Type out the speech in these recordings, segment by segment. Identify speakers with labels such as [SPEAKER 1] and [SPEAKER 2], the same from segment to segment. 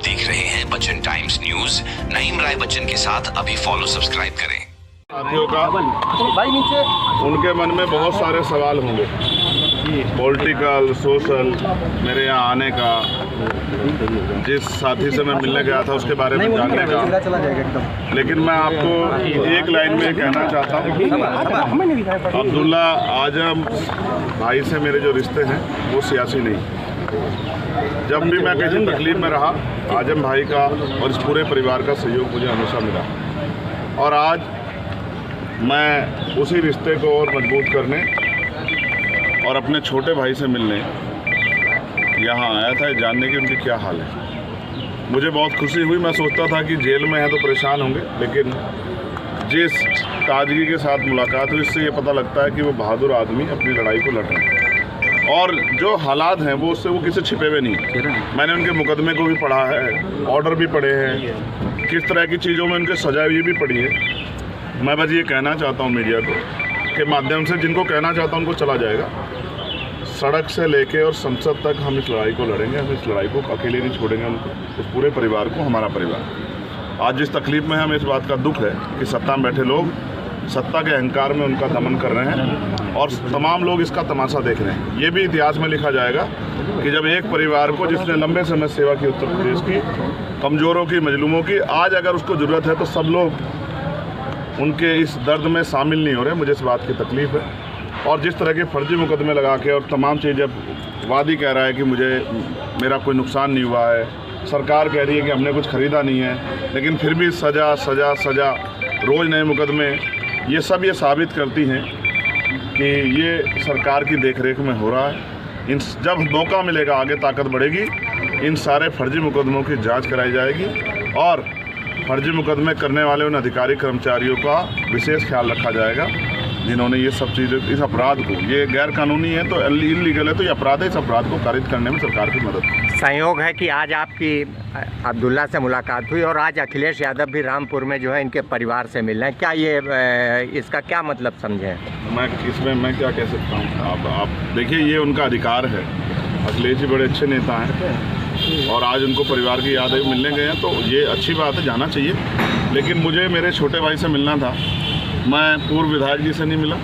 [SPEAKER 1] देख रहे हैं बच्चन टाइम्स न्यूज। नईम राय बच्चन के साथ अभी फॉलो सब्सक्राइब करें।
[SPEAKER 2] साथियों का उनके मन में बहुत सारे सवाल होंगे, पॉलिटिकल, सोशल, मेरे यहाँ आने का, जिस साथी से मैं मिलने गया था उसके बारे में जानने का। लेकिन मैं आपको एक लाइन में कहना चाहता हूँ, अब्दुल्ला आजम भाई से मेरे जो रिश्ते हैं वो सियासी नहीं। जब भी मैं किसी तकलीफ में रहा, आजम भाई का और इस पूरे परिवार का सहयोग मुझे हमेशा मिला, और आज मैं उसी रिश्ते को और मजबूत करने और अपने छोटे भाई से मिलने यहाँ आया था, जानने की उनकी क्या हाल है। मुझे बहुत खुशी हुई। मैं सोचता था कि जेल में है तो परेशान होंगे, लेकिन जिस ताजगी के साथ मुलाकात हुई, इससे ये पता लगता है कि वो बहादुर आदमी अपनी लड़ाई को लड़ रहे हैं, और जो हालात हैं वो उससे वो किसी छिपे हुए नहीं। मैंने उनके मुकदमे को भी पढ़ा है, ऑर्डर भी पढ़े हैं, किस तरह की चीज़ों में उनके सजा हुई भी पढ़ी है। मैं बस ये कहना चाहता हूँ मीडिया को के माध्यम से, जिनको कहना चाहता हूँ उनको चला जाएगा। सड़क से लेके और संसद तक हम इस लड़ाई को लड़ेंगे। हम इस लड़ाई को अकेले नहीं छोड़ेंगे, उनको, उस पूरे परिवार को, हमारा परिवार। आज जिस तकलीफ़ में हमें इस बात का दुख है कि सत्ता में बैठे लोग सत्ता के अहंकार में उनका दमन कर रहे हैं और तमाम लोग इसका तमाशा देख रहे हैं। ये भी इतिहास में लिखा जाएगा कि जब एक परिवार को, जिसने लंबे समय सेवा की उत्तर प्रदेश की, कमज़ोरों की, मजलूमों की, आज अगर उसको ज़रूरत है तो सब लोग उनके इस दर्द में शामिल नहीं हो रहे। मुझे इस बात की तकलीफ़ है। और जिस तरह के फर्जी मुकदमे लगा के और तमाम चीज़ें, वादी कह रहा है कि मेरा कोई नुकसान नहीं हुआ है, सरकार कह रही है कि हमने कुछ ख़रीदा नहीं है, लेकिन फिर भी सज़ा सज़ा सज़ा, रोज़ नए मुकदमे, ये सब ये साबित करती हैं कि ये सरकार की देखरेख में हो रहा है। जब मौका मिलेगा, आगे ताकत बढ़ेगी, इन सारे फर्जी मुकदमों की जांच कराई जाएगी और फर्जी मुकदमे करने वाले उन अधिकारी कर्मचारियों का विशेष ख्याल रखा जाएगा जिन्होंने ये सब चीज़ें, इस अपराध को, ये गैर कानूनी है तो इलीगल है तो ये अपराध है, इस अपराध को कारित करने में सरकार की मदद।
[SPEAKER 3] संयोग है कि आज आपकी अब्दुल्ला से मुलाकात हुई और आज अखिलेश यादव भी रामपुर में जो है इनके परिवार से मिल रहे हैं। क्या ये इसका क्या मतलब समझें?
[SPEAKER 2] मैं क्या कह सकता हूँ? आप देखिए, ये उनका अधिकार है। अखिलेश जी बड़े अच्छे नेता हैं और आज उनको परिवार की याद है, मिलने गए हैं तो ये अच्छी बात है, जाना चाहिए। लेकिन मुझे मेरे छोटे भाई से मिलना था। मैं पूर्व विधायक जी से नहीं मिला,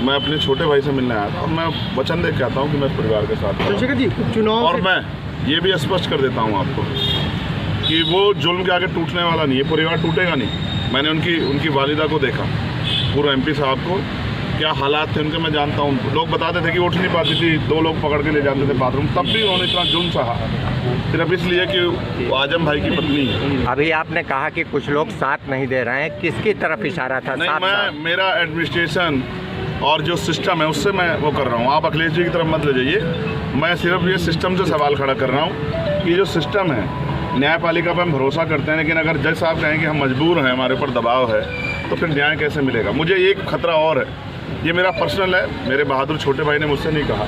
[SPEAKER 2] मैं अपने छोटे भाई से मिलने आया था, और मैं वचन दे के आता हूँ कि मैं परिवार के साथ
[SPEAKER 4] चंद्रशेखर जी, उपचुनाव
[SPEAKER 2] और मैं ये भी स्पष्ट कर देता हूँ आपको कि वो जुल्म के आगे टूटने वाला नहीं है, परिवार टूटेगा नहीं। मैंने उनकी वालिदा को देखा, पूर्व MP साहब को, क्या हालात थे उनके मैं जानता हूँ। लोग बताते थे कि उठ नहीं पाती थी, 2 लोग पकड़ के ले जाते थे बाथरूम, तब भी उन्होंने इतना जुल्म सहा, सिर्फ इसलिए कि वो आजम भाई की पत्नी है।
[SPEAKER 3] अभी आपने कहा कि कुछ लोग साथ नहीं दे रहे हैं, किसकी तरफ इशारा था?
[SPEAKER 2] नहीं, मेरा एडमिनिस्ट्रेशन और जो सिस्टम है उससे मैं वो कर रहा हूँ। आप अखिलेश जी की तरफ मत ले जाइए। मैं सिर्फ ये सिस्टम से सवाल खड़ा कर रहा हूँ कि जो सिस्टम है, न्यायपालिका पर हम भरोसा करते हैं, लेकिन अगर जज साहब कहें कि हम मजबूर हैं, हमारे ऊपर दबाव है, तो फिर न्याय कैसे मिलेगा? मुझे एक खतरा और है, ये मेरा पर्सनल है, मेरे बहादुर छोटे भाई ने मुझसे नहीं कहा।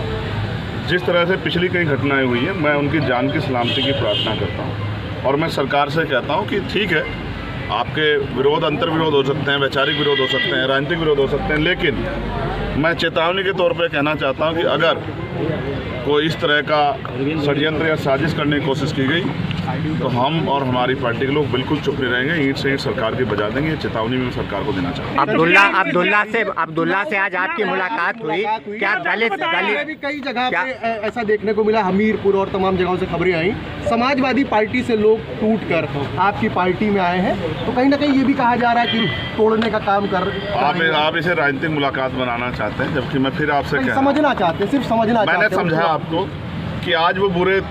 [SPEAKER 2] जिस तरह से पिछली कई घटनाएं हुई हैं, मैं उनकी जान की सलामती की प्रार्थना करता हूं, और मैं सरकार से कहता हूं कि ठीक है, आपके विरोध, अंतर विरोध हो सकते हैं, वैचारिक विरोध हो सकते हैं, राजनीतिक विरोध हो सकते हैं, लेकिन मैं चेतावनी के तौर पर कहना चाहता हूं कि अगर कोई इस तरह का षड्यंत्र या साजिश करने की कोशिश की गई तो हम और हमारी पार्टी के लोग बिल्कुल चुप नहीं रहेंगे, ईंट से ईंट सरकार की बजा देंगे। ये चेतावनी में सरकार को देना चाहता हूँ।
[SPEAKER 3] अब्दुल्ला से आज आपकी मुलाकात हुई, क्या दलित
[SPEAKER 4] कई जगह पे ऐसा देखने को मिला, हमीरपुर और तमाम जगहों से खबरें आई, समाजवादी पार्टी से लोग टूटकर आपकी पार्टी में आए हैं, तो कहीं ना कहीं ये भी कहा जा रहा है कि तोड़ने का काम कर
[SPEAKER 2] आप इसे राजनीतिक मुलाकात बनाना चाहते हैं, जबकि मैं फिर आपसे
[SPEAKER 4] समझना चाहते हैं, सिर्फ समझना।
[SPEAKER 2] मैंने समझा आपको कि आज वो बुरे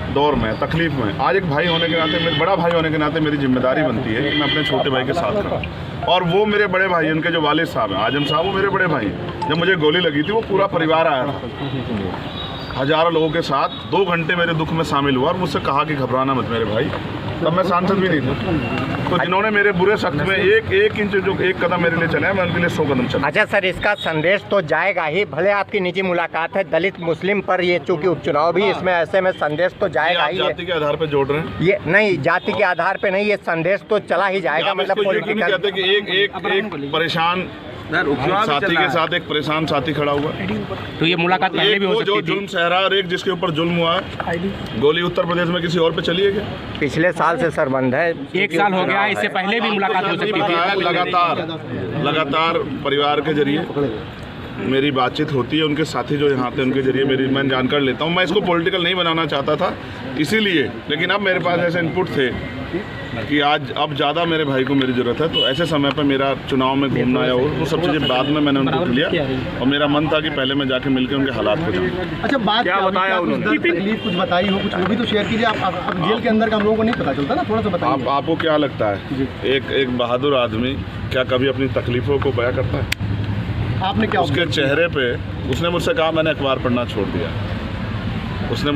[SPEAKER 2] दौर में, तकलीफ में, आज एक भाई होने के नाते, मेरे बड़ा भाई होने के नाते मेरी जिम्मेदारी बनती है कि मैं अपने छोटे भाई के साथ रहूं। और वो मेरे बड़े भाई, उनके जो वालिद साहब हैं, आजम साहब, वो मेरे बड़े भाई। जब मुझे गोली लगी थी, वो पूरा परिवार आया था, हजारों लोगों के साथ, 2 घंटे मेरे दुख में शामिल हुआ और मुझसे कहा कि घबराना मत मेरे भाई। तब मैं सांसद भी नहीं था। तो जिन्होंने मेरे बुरे सख्त में एक इंच जो एक कदम मेरे लिए चले, मैं उनके लिए 100 कदम चला।
[SPEAKER 3] अच्छा सर, इसका संदेश तो जाएगा ही, भले आपकी निजी मुलाकात है, दलित मुस्लिम पर ये चूंकि उपचुनाव भी, इसमें ऐसे में संदेश तो जाएगा ही।
[SPEAKER 2] जाति के आधार पर जोड़ रहे हैं?
[SPEAKER 3] ये नहीं, जाति के आधार पे नहीं, ये संदेश तो चला ही जाएगा। मतलब
[SPEAKER 2] कहते कि एक परेशान साथी के साथ एक परेशान साथी खड़ा हुआ।
[SPEAKER 5] तो ये मुलाकात पहले
[SPEAKER 2] एक
[SPEAKER 5] भी हो
[SPEAKER 2] वो जो
[SPEAKER 5] सकती थी।
[SPEAKER 2] जुल्म सहरा और एक जिसके ऊपर जुल्म हुआ है। गोली उत्तर प्रदेश में किसी और पे चली है क्या?
[SPEAKER 3] पिछले साल से सर बंद है,
[SPEAKER 5] 1 साल हो गया, इससे पहले भी मुलाकात हो सकती थी।
[SPEAKER 2] लगातार परिवार के जरिए मेरी बातचीत होती है, उनके साथी जो यहाँ थे उनके जरिए मैं जानकर लेता हूँ। मैं इसको पॉलिटिकल नहीं बनाना चाहता था इसीलिए, लेकिन अब मेरे पास ऐसे इनपुट थे कि अब ज़्यादा मेरे भाई को मेरी ज़रूरत है। तो ऐसे समय पर मेरा चुनाव में घूमना या वो सब चीज़ें बाद में मैंने उनको लिया और मेरा मन था कि पहले मैं जाके मिलकर उनके हालात को जानूं।
[SPEAKER 4] अच्छा, बात
[SPEAKER 3] क्या बताया उन्होंने?
[SPEAKER 4] तकलीफ कुछ बताई हो, कुछ वो भी तो शेयर कीजिए। आप जेल के अंदर का हम लोगों को नहीं पता चलता ना, थोड़ा सा बताइए।
[SPEAKER 2] आपको क्या लगता है एक बहादुर आदमी क्या कभी अपनी तकलीफ़ों को बयां करता है?
[SPEAKER 4] आपने क्या
[SPEAKER 2] उसके चेहरे पे उसने मुझसे कहा मैंने अखबार पढ़ना छोड़ दिया। उसने